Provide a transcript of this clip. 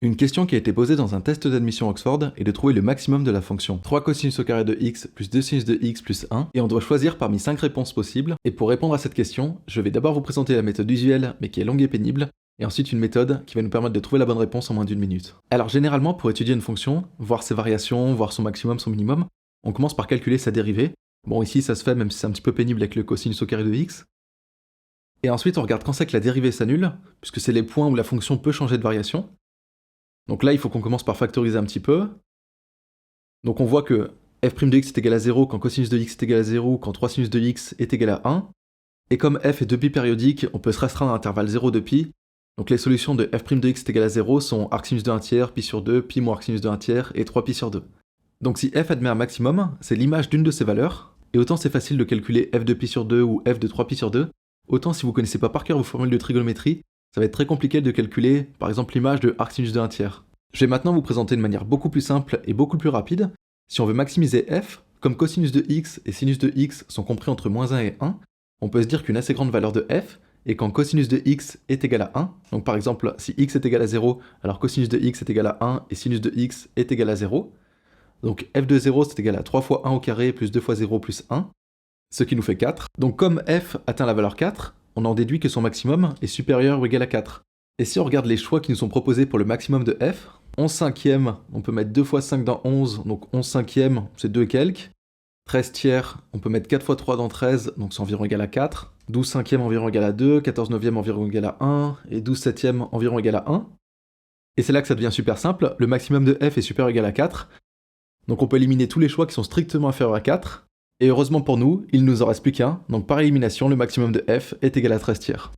Une question qui a été posée dans un test d'admission Oxford est de trouver le maximum de la fonction 3 cosinus au carré de x plus 2 sinus de x plus 1, et on doit choisir parmi 5 réponses possibles, et pour répondre à cette question, je vais d'abord vous présenter la méthode usuelle, mais qui est longue et pénible, et ensuite une méthode qui va nous permettre de trouver la bonne réponse en moins d'une minute. Alors généralement, pour étudier une fonction, voir ses variations, voir son maximum, son minimum, on commence par calculer sa dérivée. Bon, ici ça se fait même si c'est un petit peu pénible avec le cosinus au carré de x. Et ensuite on regarde quand c'est que la dérivée s'annule, puisque c'est les points où la fonction peut changer de variation. Donc là, il faut qu'on commence par factoriser un petit peu. Donc on voit que f' de x est égal à 0 quand cosinus de x est égal à 0, quand 3 sinus de x est égal à 1. Et comme f est 2π périodique, on peut se restreindre à l'intervalle 0 de pi. Donc les solutions de f' de x est égal à 0 sont arcsinus de 1 tiers, pi sur 2, pi moins arcsinus de 1 tiers, et 3 pi sur 2. Donc si f admet un maximum, c'est l'image d'une de ces valeurs. Et autant c'est facile de calculer f de pi sur 2 ou f de 3 pi sur 2, autant si vous connaissez pas par cœur vos formules de trigonométrie, ça va être très compliqué de calculer, par exemple, l'image de arcsinus de 1 tiers. Je vais maintenant vous présenter de manière beaucoup plus simple et beaucoup plus rapide. Si on veut maximiser f, comme cosinus de x et sinus de x sont compris entre moins 1 et 1, on peut se dire qu'une assez grande valeur de f est quand cosinus de x est égal à 1. Donc par exemple, si x est égal à 0, alors cosinus de x est égal à 1 et sinus de x est égal à 0. Donc f de 0 c'est égal à 3 fois 1 au carré plus 2 fois 0 plus 1, ce qui nous fait 4. Donc comme f atteint la valeur 4, on en déduit que son maximum est supérieur ou égal à 4. Et si on regarde les choix qui nous sont proposés pour le maximum de f, 11 cinquièmes, on peut mettre 2 fois 5 dans 11, donc 11 cinquièmes, c'est 2 et quelques. 13 tiers, on peut mettre 4 fois 3 dans 13, donc c'est environ égal à 4. 12 cinquièmes environ égal à 2, 14 neuvièmes environ égal à 1, et 12 septièmes environ égal à 1. Et c'est là que ça devient super simple, le maximum de f est supérieur ou égal à 4, donc on peut éliminer tous les choix qui sont strictement inférieurs à 4, et heureusement pour nous, il ne nous en reste plus qu'un, donc par élimination, le maximum de f est égal à 13 tiers.